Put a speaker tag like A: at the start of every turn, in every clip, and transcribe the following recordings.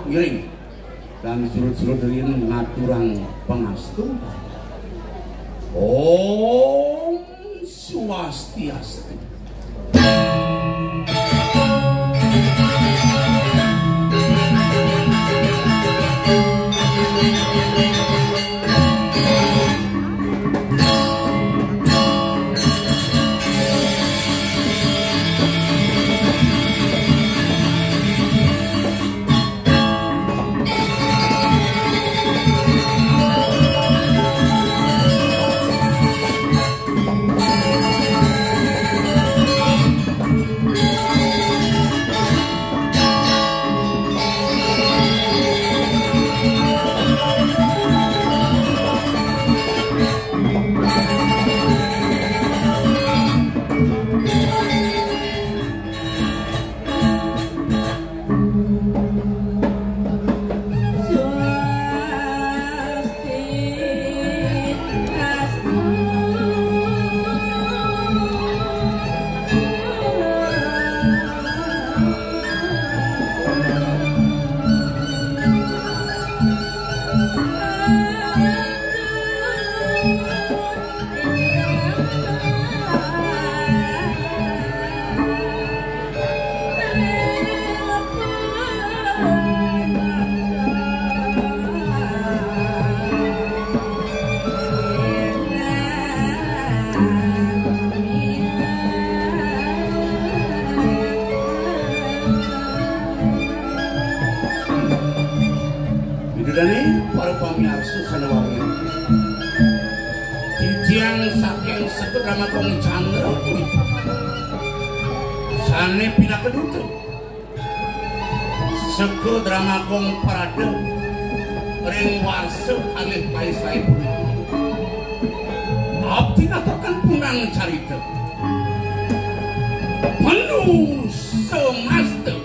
A: iring dan surut-surutin ngaturang pengastu. Om Swastiastu. Para pamirsa sanewangi Dijang saking sekut Ramakong Candra sane pinakedutu sekut Ramakong Parade ring warsa kalih paisai punika abdi natokan punang carita penuh semasta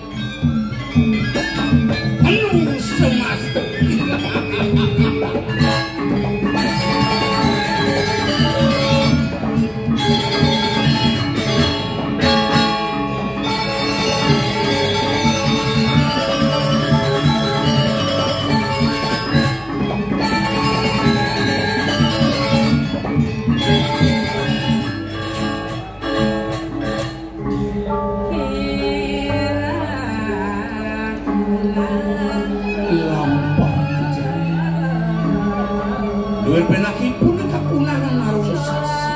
A: penakipun kakunanan marung sasi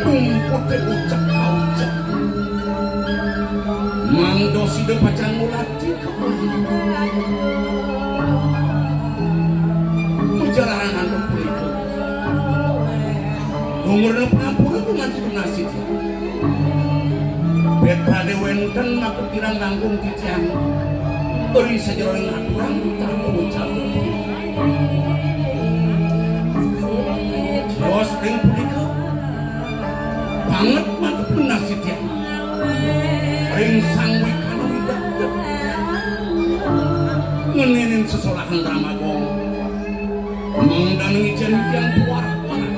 A: kumpul ucap kaucap mangdosi de pacan mulati perjalanan anu punika umurna pengampura kumanti nasid beta dewenten maka kirang nanggung titian eri sajeroing aturan tamu ucap Bos ring punika banget mantep nasib ya ring sang wikana widakda ngeninin sesolahan Ramakong mengundang ijan-ijan puara-puara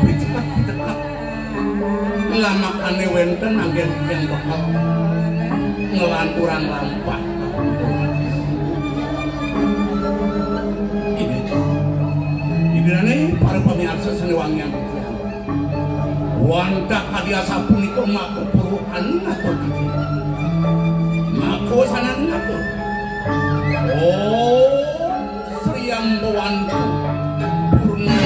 A: bercepat-cepat ngelamakane wenten anggen-anggen bakal ngelanturan lampah ini para pamirsa sanewangi yang bertiang wanda kadiasa punika mako purukan atau gitu mako sanan atau oh Sriam Bawandu Purna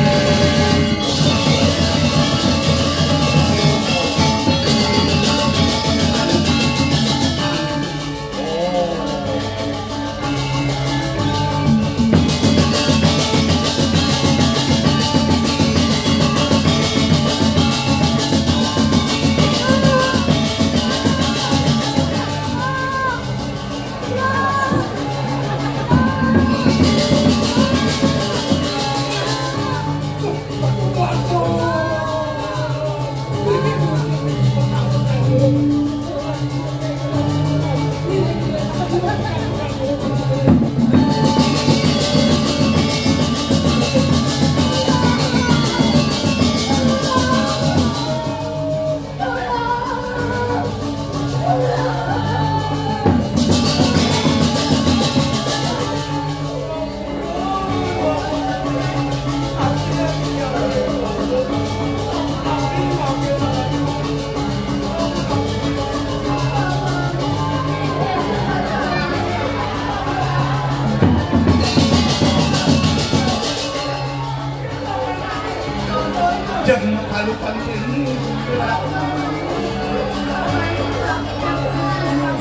A: bukan sini.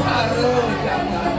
A: Halo, jangan.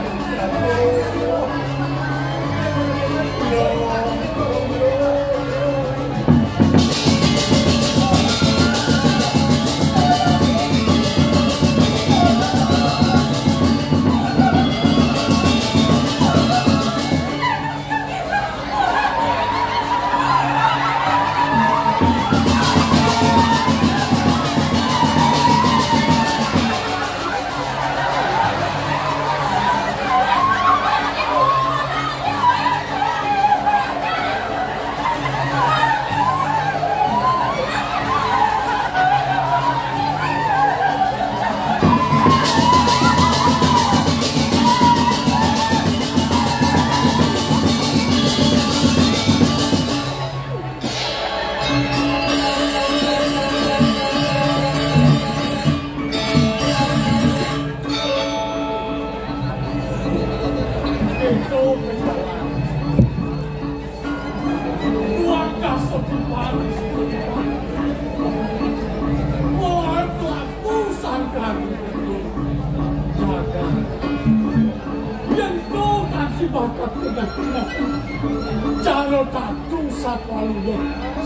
A: Jalo tatu sapalulo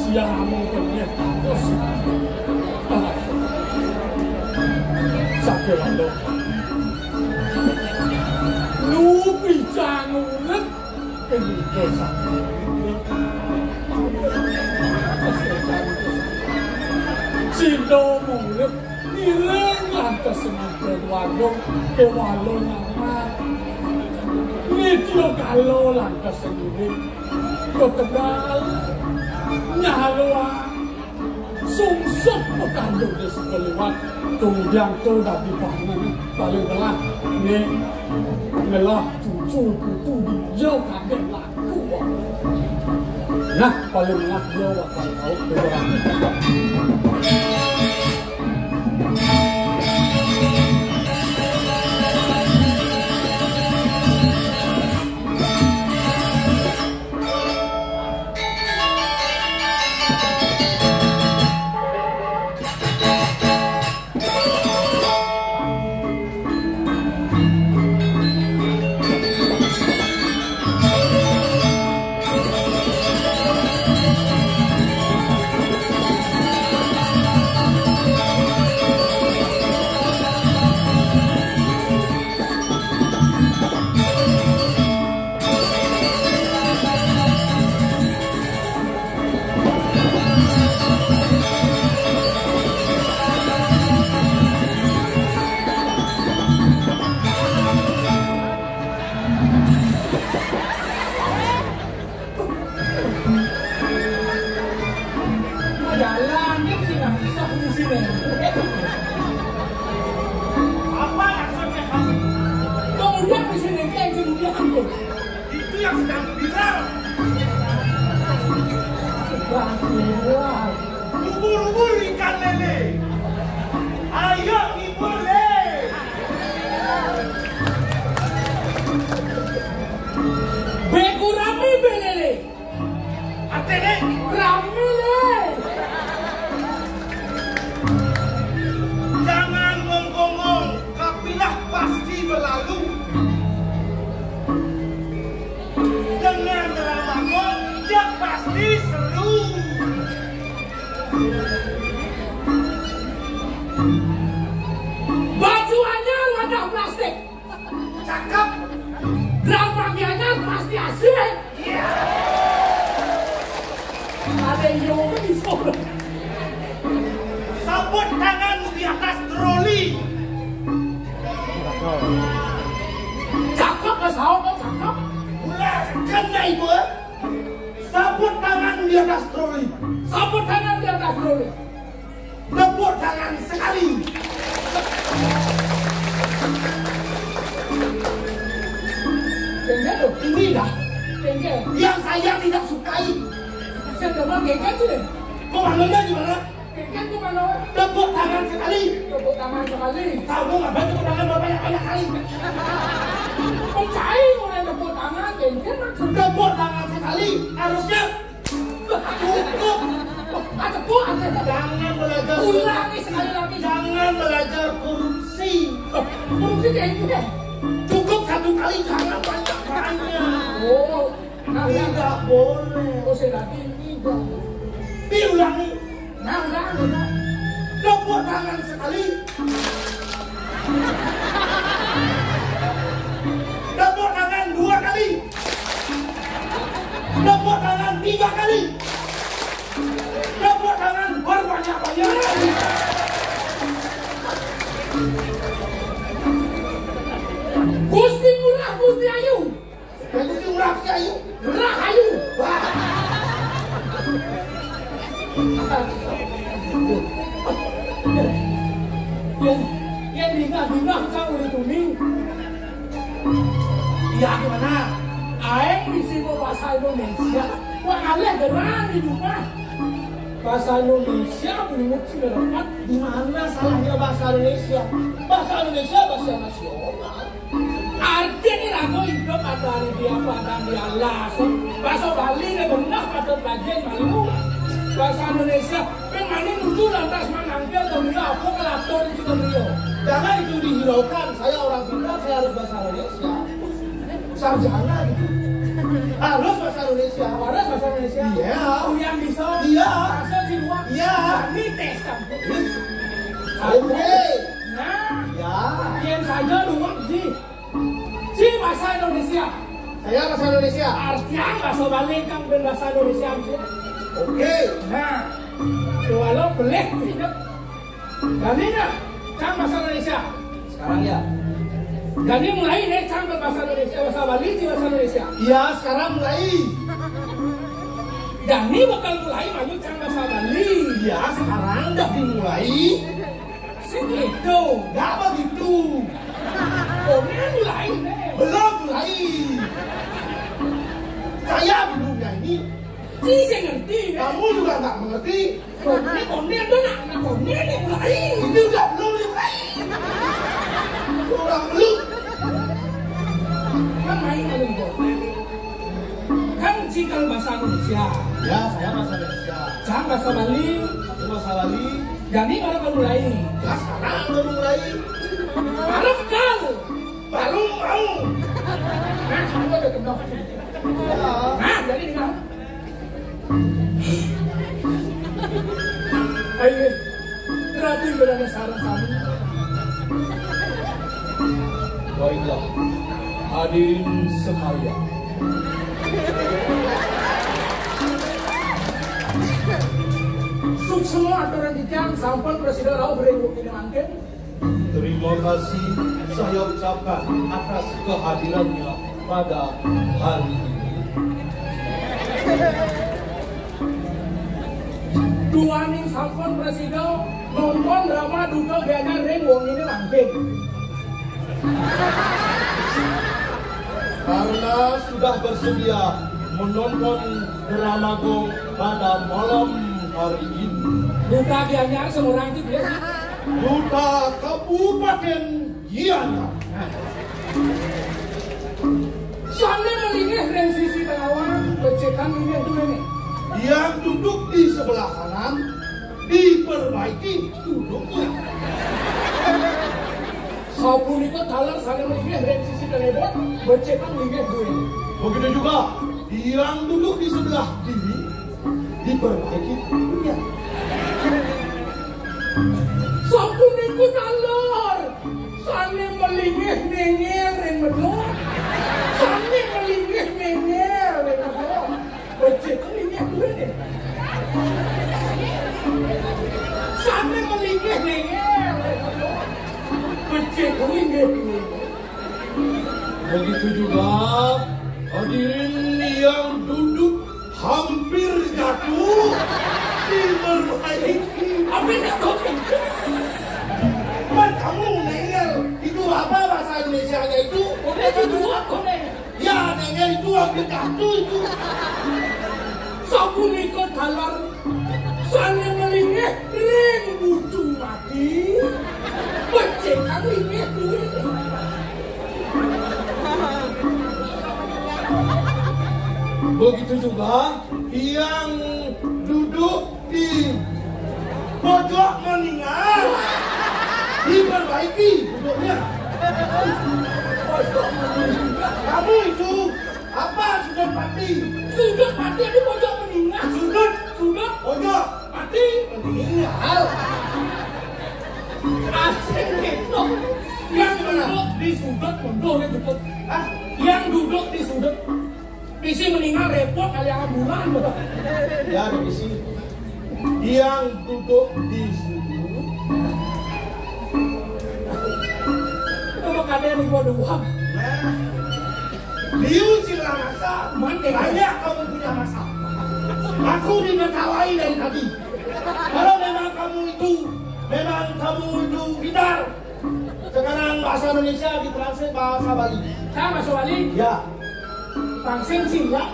A: siamo kenya sakelo lupi jangunet ini desa Sindo mulut nileng lantas semakin warung ke walong amat Nityo kalau lantas sendiri kau tegal nyalwa sungsut petanduk di sekeliwat tunggang tu dah dipangan paling belah ni melah cucu putu di jauh kadang laku nah paling belah jauh akan tahu keberang
B: Apa maksudnya kamu?
C: Kemudian presiden dia ambil.
B: Itu yang sedang viral.
C: Sedang viral.
B: Ubur-ubur ikan lele. Ayo ibur le.
C: Beku rami belele.
B: Atene.
C: Rami le.
B: Jangan ngomong-ngomong, kapilah pasti berlalu. Dengan dramamu, dia pasti seru.
C: Bajuannya wadah plastik.
B: Cakep.
C: Dramanya pasti asik.
B: Iya.
C: Ada yang di sana.
B: Sabut tangan di atas troli.
C: Cakep mas Hao, cakep.
B: Ulah kena ibu. Sabut tangan di atas troli.
C: Sabut tangan di atas troli.
B: Tepuk tangan sekali.
C: Kayaknya tuh tinggi dah. Kayaknya.
B: Yang saya tidak sukai.
C: Saya coba kayaknya tuh deh.
B: Komandonya gimana?
C: Kayaknya tuh mana?
B: Tepuk tangan sekali.
C: Tepuk tangan sekali.
B: Kamu ngapain tepuk tangan banyak-banyak kali?
C: Percaya orang tepuk tangan kayaknya maksudnya.
B: Tepuk tangan sekali. Harusnya cukup.
C: Ada kok ada.
B: Jangan belajar.
C: Ulangi sekali lagi.
B: Jangan belajar korupsi.
C: Korupsi kayak gitu deh.
B: Cukup satu kali, jangan banyak-banyak.
C: Oh,
B: Tidak boleh.
C: Oh, lagi tidak.
B: Diulangi.
C: Nah, udah.
B: Tepuk tangan sekali. Tepuk tangan 2 kali. Tepuk tangan 3 kali. Tepuk tangan berbanyak-banyak.
C: Gusti murah, Gusti ayu.
B: Gusti murah, Gusti ayu.
C: Murah ayu.
B: Wah.
C: Yang dingah kau udah tuning.
B: Ya gimana?
C: Aeng bisa bahasa Indonesia. Wah aleh gerang di rumah. Bahasa Indonesia belum sudah dapat.
B: Di mana salahnya bahasa Indonesia? Bahasa Indonesia bahasa nasional.
C: Artinya rago hidup ada di apa dan di Allah. Bahasa Bali ini benar pada bagian malu. Bahasa Indonesia memang ini nuju lantas manangkel beliau apa kelator itu beliau.
B: Jangan itu dihiraukan. Saya orang pintar, saya harus bahasa Indonesia. Sarjana gitu. Harus bahasa Indonesia.
C: Harus bahasa Indonesia.
B: Iya.
C: Oh yang bisa.
B: Iya.
C: Bahasa di luar.
B: Iya.
C: Ini tes kamu.
B: Oke.
C: Nah.
B: Ya.
C: Yang saja luar sih. Si bahasa Indonesia.
B: Saya bahasa Indonesia.
C: Artinya bahasa Bali kan bukan bahasa Indonesia.
B: Oke.
C: Nah. Walau boleh tidak. Jadi nak, kan bahasa Indonesia.
B: Sekarang ya.
C: Jadi mulai nih kan bahasa Indonesia, bahasa Bali di bahasa Indonesia.
B: Iya, sekarang mulai.
C: Jadi bakal mulai maju kan bahasa Bali.
B: Iya, sekarang udah dimulai.
C: Segitu.
B: Nggak begitu.
C: Oh, ini mulai nih.
B: Belum mulai. Saya bingung ini.
C: Si saya ngerti.
B: Kamu juga nggak mengerti.
C: Ini ada nak, ini mulai.
B: Ini udah belum dimulai. Kurang belum.
C: Kan main kalau kan jika bahasa Indonesia.
B: Ya, saya bahasa Indonesia.
C: Jangan bahasa Bali.
B: Ini bahasa Bali.
C: Jadi baru mulai.
B: Ya, sekarang baru mulai.
C: Baru kal.
B: Baru mau.
C: Nah, kamu udah kenal.
B: Ya.
C: Nah, jadi tinggal. Ayo, berarti berada sarang kami.
B: Baiklah, hadirin sekalian.
C: Suk semua aturan dijang sampai Presiden Rauf Republik Indonesia.
B: Terima kasih saya ucapkan atas kehadirannya pada hari ini.
C: Dua ning sampun Presiden nonton drama duka gaya ring wong ini langsing.
B: Karena sudah bersedia menonton drama Gong pada malam hari ini.
C: Duka Gianyar semurang itu dia.
B: Duta Kabupaten Gianyar.
C: Soalnya melingih ring sisi tengawan becekan ini itu ini.
B: Yang duduk di sebelah kanan diperbaiki duduknya.
C: Sabun itu talar sana melingih ring sisi tengawan becekan lingih dua ini.
B: Begitu juga yang duduk di sebelah kiri diperbaiki duduknya.
C: Sabun itu talar sana melingih nengel ring medok. Sana melingih nengel ring medok. Becekan lingih dua ini. Sana melingih nengel ring medok. Becekan lingih dua ini.
B: Begitu juga hadirin yang duduk hampir jatuh diperbaiki.
C: Apa itu?
B: Man, kamu nengel itu apa bahasa Indonesianya itu?
C: Udah itu dua kone.
B: Ya nengel itu hampir jatuh itu.
C: Sabun ikut talar. Sana melingih ring bucu mati. Becekan lingih dua ini.
B: Begitu juga yang duduk di pojok meninggal. Diperbaiki duduknya. Kamu itu apa sudut mati?
C: Sudut mati di pojok meninggal.
B: Sudut
C: Pojok mati
B: meninggal.
C: asing itu. Yang duduk di sudut mundur cukup. Yang duduk di sudut isi meninggal repot kali ambulan betul.
B: Ya isi. Yang duduk di sudut.
C: Kalau kalian yang gua dua.
B: Liu Cilamasa, banyak kamu punya masalah. Aku diketawai dari tadi. Kalau memang kamu itu pintar. Sekarang bahasa Indonesia ditranslate bahasa Bali.
C: Saya masuk Bali.
B: Ya.
C: Tangseng singgah.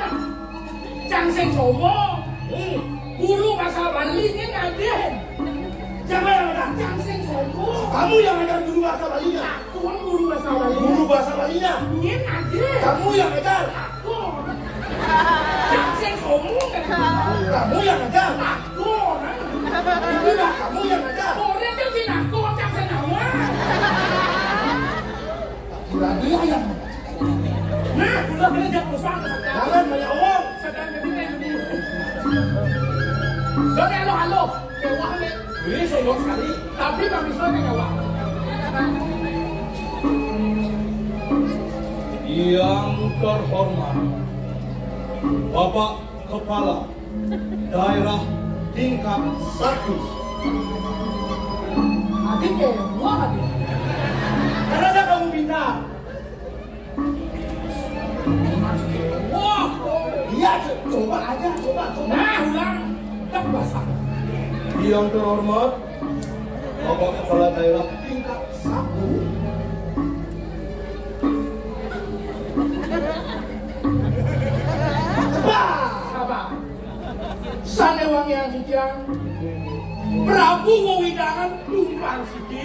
C: Tangseng somo. Guru bahasa Bali ini ngajen.
B: Siapa yang ajar?
C: Tangseng somo.
B: Kamu yang ajar guru bahasa Balinya.
C: Aku kan guru bahasa Bali.
B: Guru bahasa Balinya.
C: Ini ngajen.
B: Kamu yang ajar.
C: Aku. Tangseng somo.
B: Kamu yang ajar.
C: Aku.
B: Itu dah kamu yang ajar.
C: Orang itu sih aku tangseng awal.
B: Kira dia yang
C: Nah, udah belajar perusahaan.
B: jangan banyak omong.
C: Sedang ini. Soalnya halo. Kewah nih.
B: Ini sombong sekali.
C: Tapi kami soalnya kewah.
A: Yang terhormat Bapak Kepala Daerah tingkat 1.
C: Adik kewah adik.
B: Karena kamu pintar.
C: Wah.
B: Iya, coba aja, coba.
C: Nah, ulang. Tak basah.
A: Yang terhormat Bapak Kepala Daerah
B: Tingkat 1.
C: Sabar. Sanewangi yang hijau. Prabu Wewidangan tumpang siki.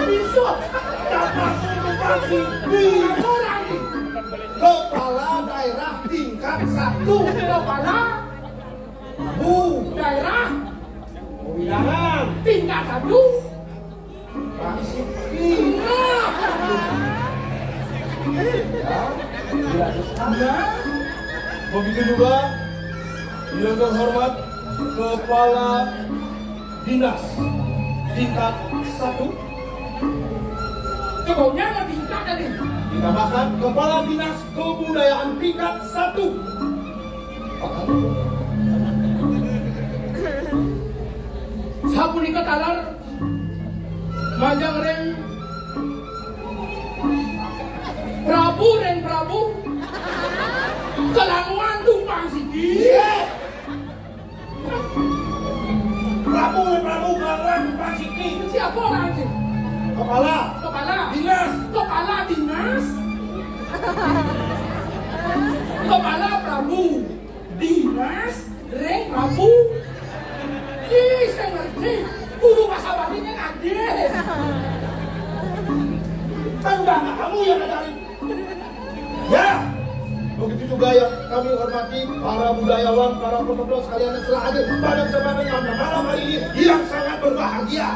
C: Bisa dapat tumpang siki.
B: Kepala daerah tingkat 1.
C: Kepala daerah
B: Wewidangan.
C: tingkat 1.
B: Pak Siki.
A: Begitu juga yang terhormat Kepala Dinas tingkat 1.
C: Cukupnya nggak tingkat tadi.
B: Ditambahkan Kepala Dinas Kebudayaan tingkat 1.
C: Sapunika talar majang reng Prabu kelanguan tumpang siki.
B: Prabu Kelanguan Pak Siki.
C: Siapa orang sih?
B: Kepala
C: Dinas. Kepala Prabu Dinas reng Prabu. Ih, saya ngerti. Guru bahasa Balinya ngajen.
B: Kan udah nggak kamu yang ngajarin. Ya. Begitu juga yang kami hormati para budayawan, para penonton sekalian yang telah hadir pada kesempatan malam hari ini yang sangat berbahagia.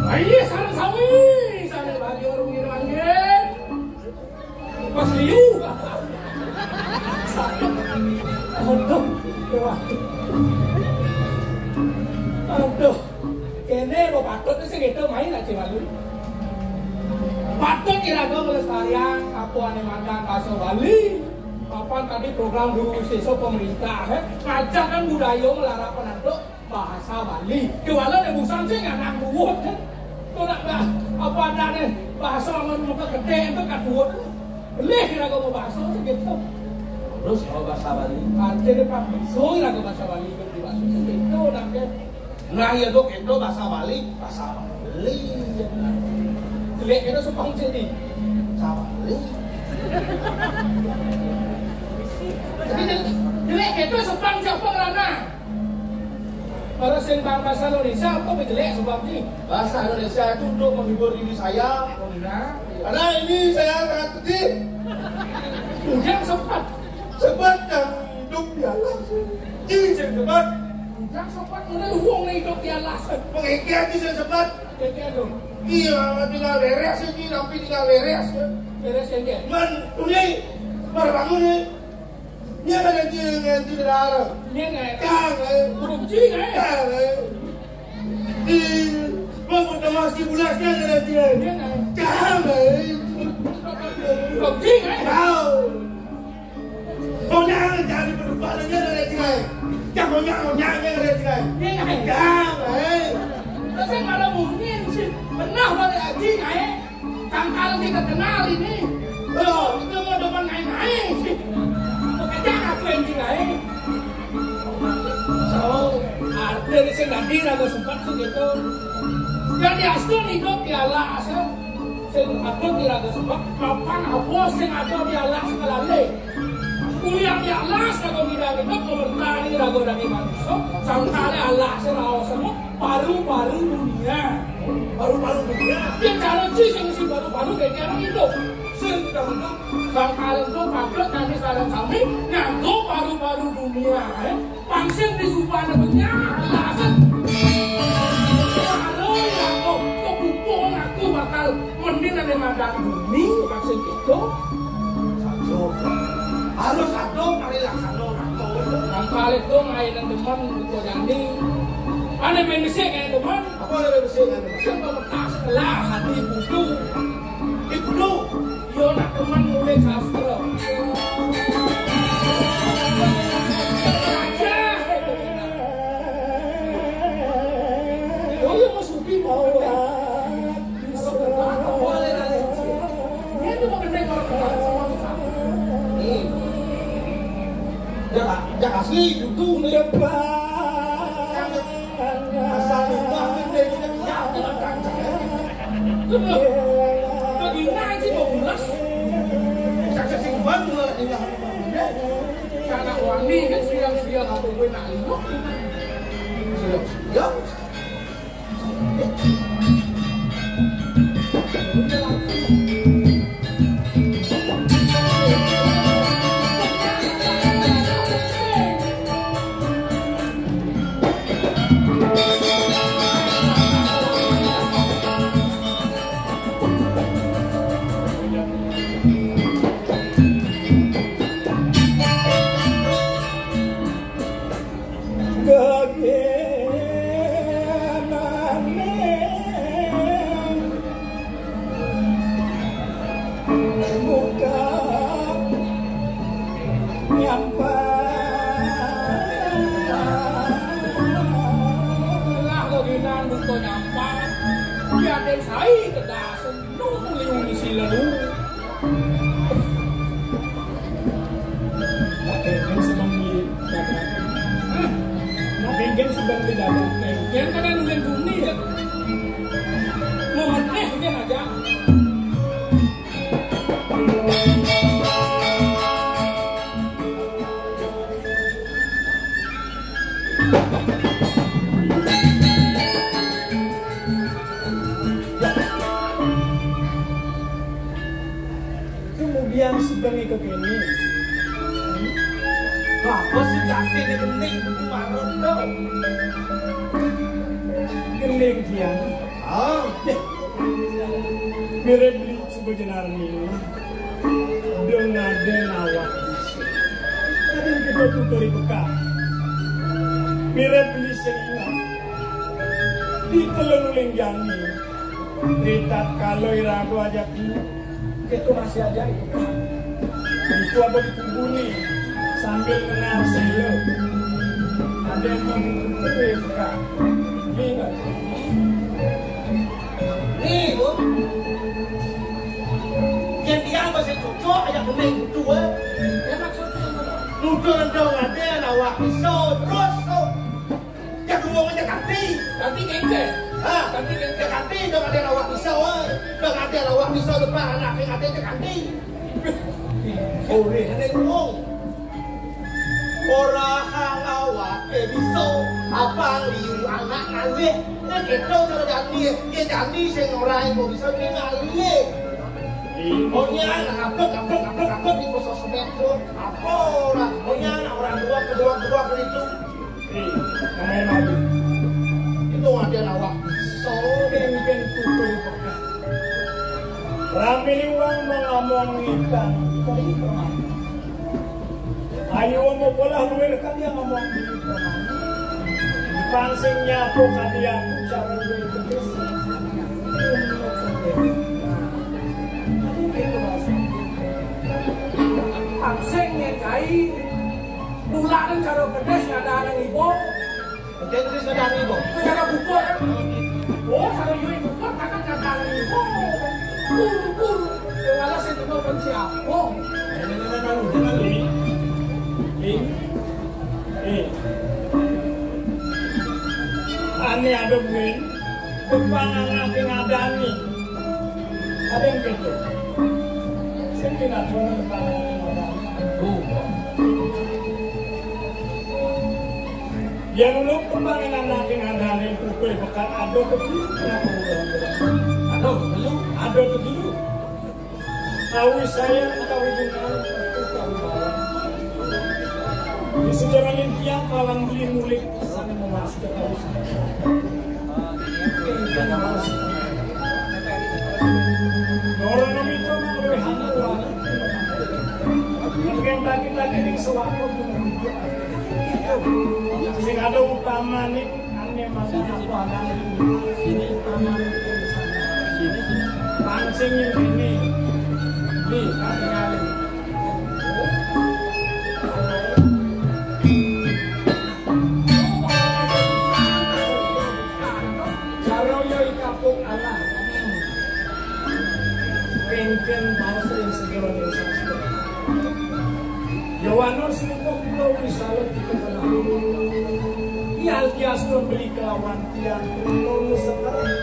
C: Ayo sarang sawi, sarang bagi orang Irwangen. Pas liu. Aduh, kene lo patut sih gitu main aja malu. Patut kira-kira melestarian kapuan mantan bahasa Bali. Kapan tadi program guru siswa pemerintah, ngajak kan budaya melarang penantuk bahasa Bali. Kewalau ada busan sih nggak nak buat kan? Tuh nak apa ada nih bahasa orang muka gede itu kan buat. Boleh kira-kira mau bahasa segitu.
B: Terus kalau bahasa Bali,
C: Ada depan so kira-kira bahasa Bali itu bahasa segitu nak kan?
B: nah ya dok itu bahasa Bali.
C: Jelek itu sepang sini.
B: Bahasa Bali.
C: Tapi jelek itu sepang siapa kerana? Para sembang bahasa Indonesia apa jelek sebab ini?
B: Bahasa Indonesia itu untuk menghibur diri saya.
C: Nah,
B: Karena ini saya sangat sedih.
C: Ujang sempat.
B: Sebat yang hidup di alas. Jiseng sebat.
C: Ujang sempat mana luang na hidup di alas.
B: Pengikia jiseng sebat.
C: Kaya dong.
B: Iya, tinggal beres ini, tapi tinggal beres.
C: Beres aja.
B: Man, ini baru bangun nih. Dia kan yang tidak ada.
C: Dia nggak.
B: Jangan.
C: Korupsi nggak?
B: Jangan. Di bangun masih bulasnya ada dia.
C: Dia nggak.
B: Jangan.
C: Korupsi nggak?
B: Tahu. Kau jangan berdebatnya ada dia. Jangan ada dia.
C: Dia nggak.
B: Jangan.
C: Saya malah mungkin sih. Benar dari Aji nggak? Kangkal kita kenal ini. Oh, itu mau depan ngai sih. Jangan aku yang ngai. So, ada di sini ada sempat segitu. Yang di Aston hidup di alas. Saya ada di ada sempat. Kapan apa sih ada di alas kelale? Kuliah di alas kalau tidak hidup pemerintah ini ragu dari manusia. Sampai alas rawa semua paru-paru dunia.
B: Paru-paru dunia.
C: Yang cara sih yang paru-paru kayak orang hidup. Sedang bangkalan itu pakai kami salam kami nganggo paru-paru dunia. Pangsen di supana dunia alasan. Kalau ya kok bukong aku bakal mending ada madang bumi pangsen itu.
B: Satu. Harus satu kali laksana satu.
C: Bangkal itu ngainan teman itu jadi. Ada manusia kayak teman.
B: Apa ada bersih kan?
C: Siapa letak setelah hati buku.
B: Itu.
C: Yo nak teman mulai sastra. Oh ya mas Upi mau boleh nanti. Dia tu mau kena orang ini.
B: Jangan asli itu depan. Asal rumah kita siapa nak
C: Betul. Bagi nanti mau ulas.
B: Kakak simpan mulai tinggal.
C: Karena wangi kan siang-siang aku gue nak lu.
B: Ya.
C: Kemudian sebagai kekini,
B: Apa sih kaki ini gening marun tuh?
C: gening kian,
B: Ah,
C: mirip beli sebuah jenar ini, dengan denawak isi. Kadang kita tutori bekal, mirip beli seingat, di teluling jani, ritat kalau irago ajak itu masih aja itu. Itu apa dikubuni sambil kenal selo. Ada yang mengikuti bekal. Ingat.
B: nih bu. Yang dia masih cocok aja gening dua.
C: Ya maksudnya
B: Nudur dong ada awak pisau terus tuh. Yang dua macam kati.
C: tapi kengke.
B: Ah, kati yang kati dong ada awak pisau. Dong ada awak pisau depan anak yang ada yang kati. Oh, ini ada ngomong. Orang awak pisau apa liu anak ngalih. Nah, kita kalau jadi, dia jadi sing orang yang bisa ngalih. Pokoknya apet di pos metro. Apa lah? Pokoknya orang kedua itu.
C: Namanya Nabi.
B: Itu ada nawak. So,
C: Pemimpin tutur pekat. Rame ni orang mengamong ikan. Kali permainan. Ayo mo pula luwir kan dia ngomong pangsingnya po kadian cara luwir ketis. Pangsingnya kai tulakan cara kedes ada anak ibu.
B: oke itu sudah ada ibu.
C: Cara buku. Oh, cara yui buku takkan ada anak ibu. Kur. Kalau saya tahu siapa. Ani ada men, berpanang nanti ngadani. Ada yang begitu. Saya tidak tahu berpanang nanti ngadani. Yang lu berpanang nanti ngadani pukul bekat ada kedulu. Ada kedulu. Tahu saya tahu dengan di sejarah tiang kawan beli mulik sana memasuk ke tahu saya. Orang nama itu lebih hangat. Mungkin lagi di sewaktu itu. Sing ada utama nih, aneh masalah apa ada sini utama sini pancing ini. Nih, kali. Pengken bahasa yang segera desa. Yohanes itu kita misalnya kita kenal. Ial kias membeli kelawan tiang lalu sekarang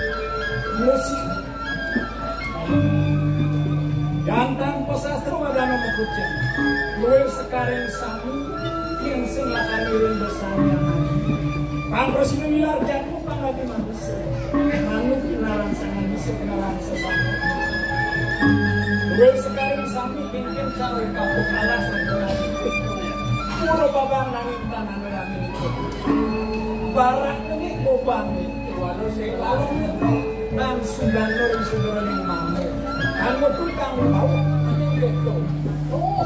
C: musik. Gantang pasastra wadana makucen. Luwir sekarang sami yang selakan iring bersama. Pang presiden milarjan pun lagi manusia. Manu kenalan sangat bisa kenalan sesama. Luwir sekarang sami pingin cari kapuk alasan kenalan. Pura babang nangin tanah nangin itu. Barat ini bobang itu. Walau saya lalu itu. Dan sudah nurun yang mampu. Kamu tuh kamu tahu. Gitu. Oh,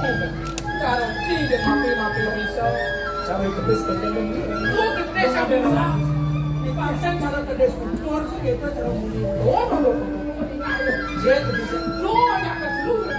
C: cara cilik mapi bisa. Cara kedes kedeleng. Oh, kedes sampai lah. Dipaksa cara kedes kultur segitu cara muli. Oh, jadi bisa. Loh, nak dulu.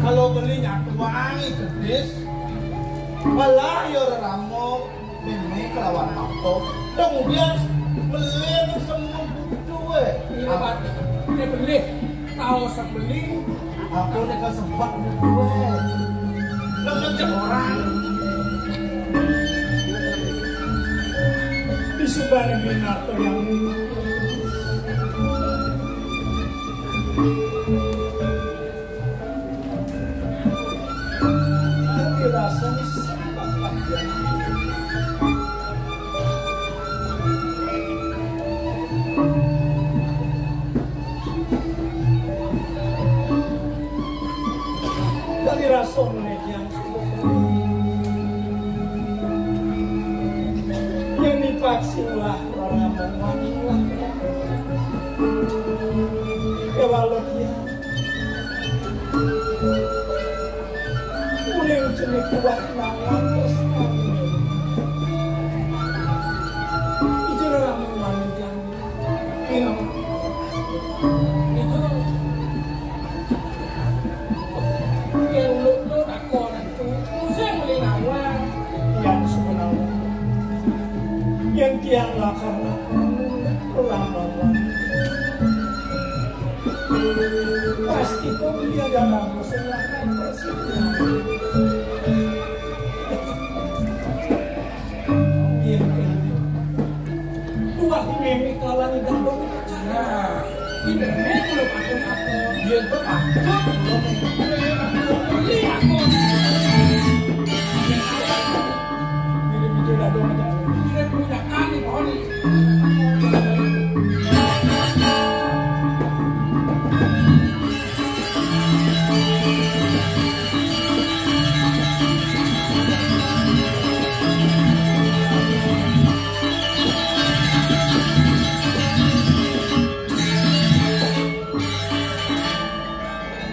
B: Kalau belinya wangi gedis malah ya ramo meme kelawan apa kemudian beli semua duwe
C: ini Pak ini beli tahu sebeli
B: aku nek sempat duwe ngecek orang
C: di Subang Minato yang rasanya sangat panjang. Baso menekian yang dipaksinlah orang mengakilah kewalot ya kuning jenik kuat nangan terus itu orang mengakilah itu yang lu takon itu saya melinawa yang sebenarnya yang tianglah karena lama-lama pasti kau dia dalam musuhkan persidangan yang kedua dua mimik kawan dalam nah ini belum ada apa dia berpakut lihat